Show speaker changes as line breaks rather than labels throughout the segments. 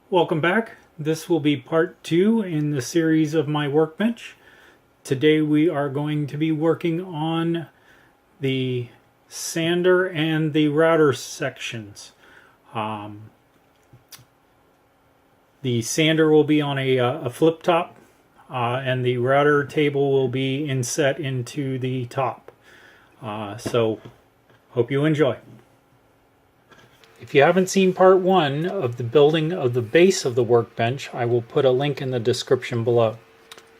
Welcome back. This will be part 2 in the series of my workbench. Today we are going to be working on the sander and the router sections. The sander will be on a flip top and the router table will be inset into the top. So hope you enjoy. If you haven't seen part 1 of the building of the base of the workbench, I will put a link in the description below.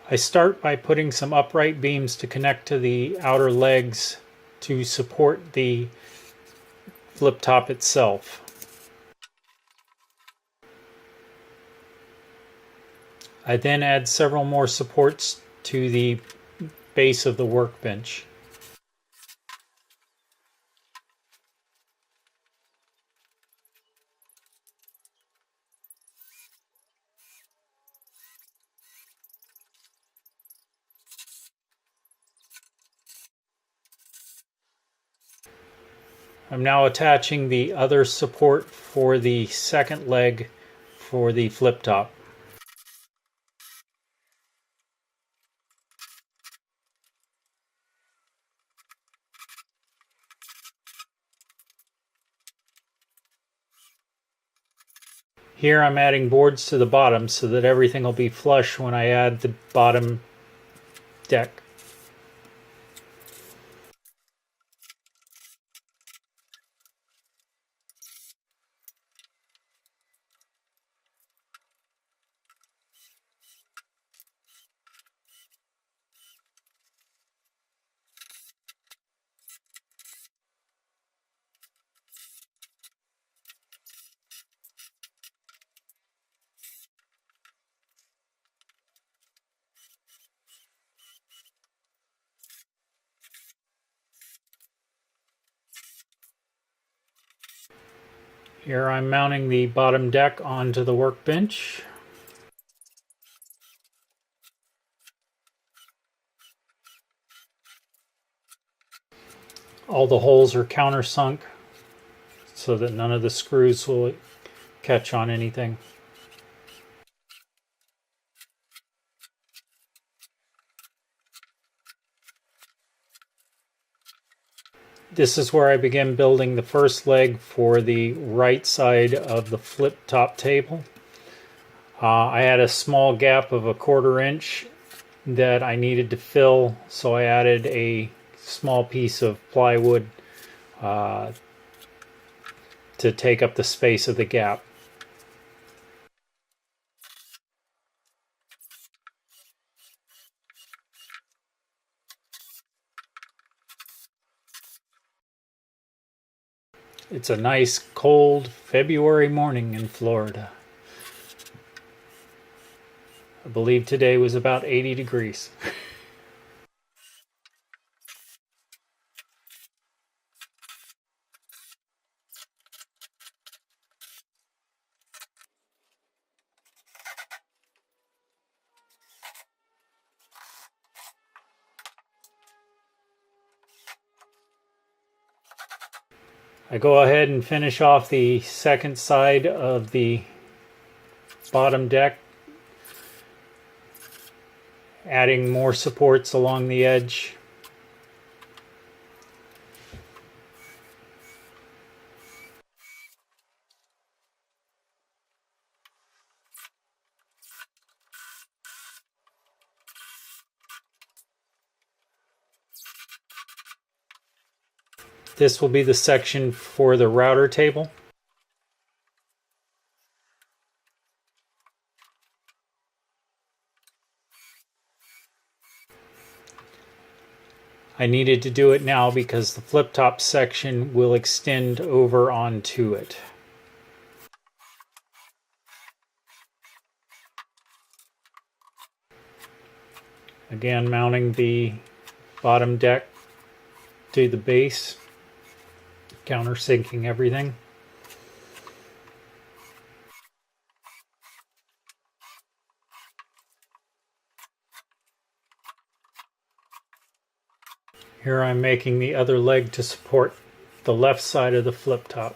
I start by putting some upright beams to connect to the outer legs to support the flip top itself. I then add several more supports to the base of the workbench. I'm now attaching the other support for the second leg for the flip top. Here I'm adding boards to the bottom so that everything will be flush when I add the bottom deck. Here I'm mounting the bottom deck onto the workbench. All the holes are countersunk so that none of the screws will catch on anything. This is where I begin building the first leg for the right side of the flip top table. I had a small gap of 1/4 inch that I needed to fill, so I added a small piece of plywood to take up the space of the gap. It's a nice cold February morning in Florida. I believe today was about 80 degrees. I go ahead and finish off the second side of the bottom deck, adding more supports along the edge. This will be the section for the router table. I needed to do it now because the flip top section will extend over onto it. Again, mounting the bottom deck to the base, countersinking everything. Here I'm making the other leg to support the left side of the flip top.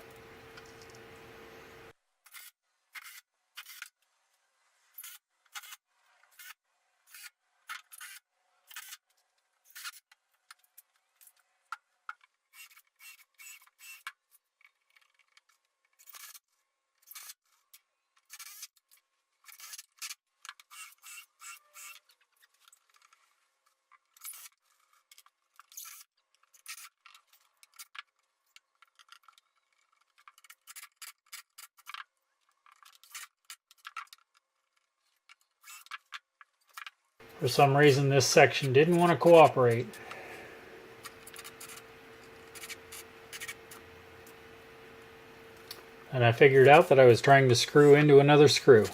For some reason this section didn't want to cooperate. And I figured out that I was trying to screw into another screw.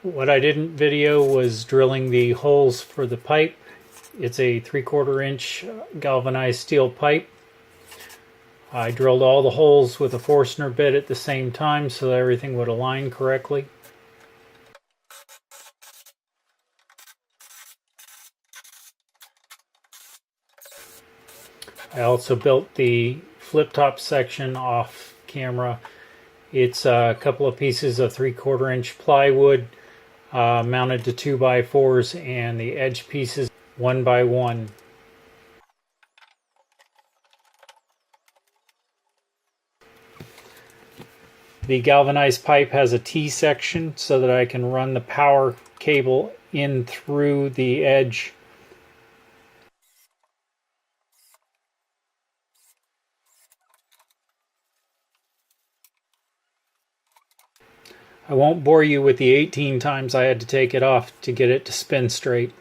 What I didn't video was drilling the holes for the pipe. It's a 3/4 inch galvanized steel pipe. I drilled all the holes with a Forstner bit at the same time so that everything would align correctly. I also built the flip-top section off camera. It's a couple of pieces of 3/4 inch plywood mounted to 2x4s, and the edge pieces 1x1. The galvanized pipe has a T-section so that I can run the power cable in through the edge. I won't bore you with the 18 times I had to take it off to get it to spin straight.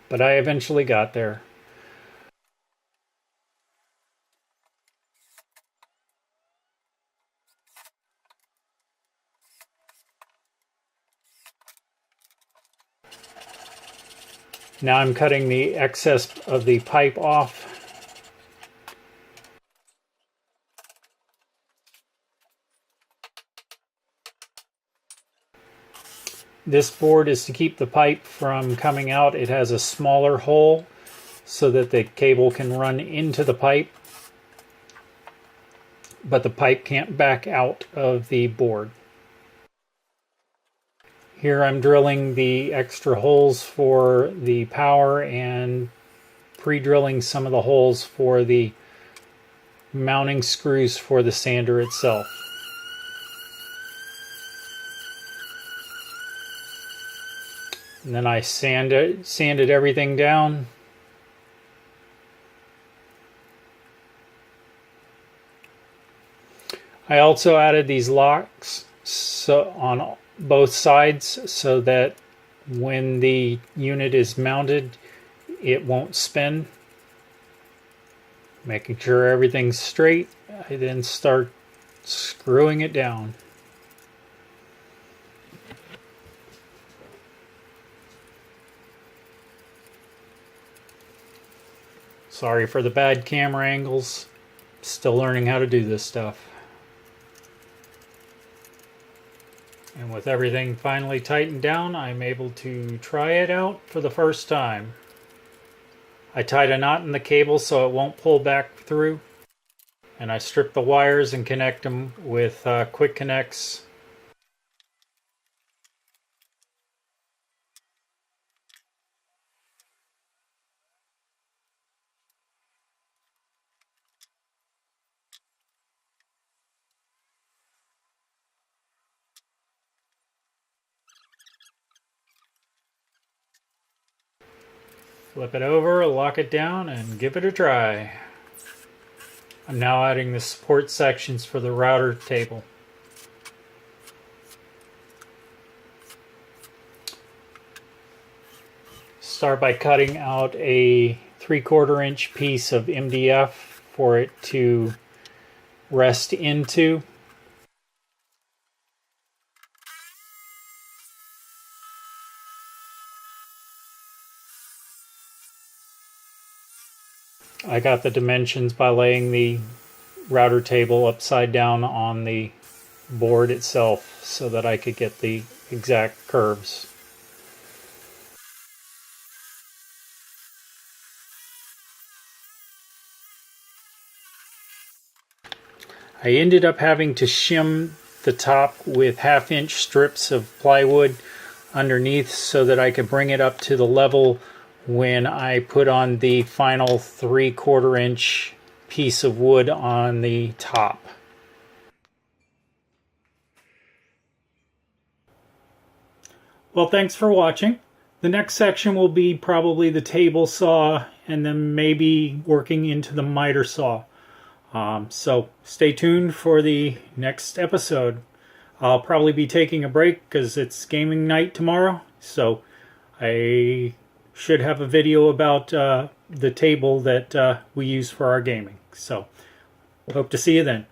But I eventually got there. Now I'm cutting the excess of the pipe off. This board is to keep the pipe from coming out. It has a smaller hole so that the cable can run into the pipe, but the pipe can't back out of the board. Here I'm drilling the extra holes for the power and pre-drilling some of the holes for the mounting screws for the sander itself. And then I sanded everything down. I also added these locks on both sides so that when the unit is mounted, it won't spin. Making sure everything's straight, I then start screwing it down. Sorry for the bad camera angles. Still learning how to do this stuff. And with everything finally tightened down, I'm able to try it out for the first time. I tied a knot in the cable so it won't pull back through. And I strip the wires and connect them with quick connects. Flip it over, lock it down, and give it a try. I'm now adding the support sections for the router table. Start by cutting out a 3/4 inch piece of MDF for it to rest into. I got the dimensions by laying the router table upside down on the board itself so that I could get the exact curves. I ended up having to shim the top with 1/2 inch strips of plywood underneath so that I could bring it up to the level when I put on the final 3/4 inch piece of wood on the top. Well, thanks for watching. The next section will be probably the table saw and then maybe working into the miter saw. So stay tuned for the next episode. I'll probably be taking a break because it's gaming night tomorrow. So I should have a video about the table that we use for our gaming. So hope to see you then.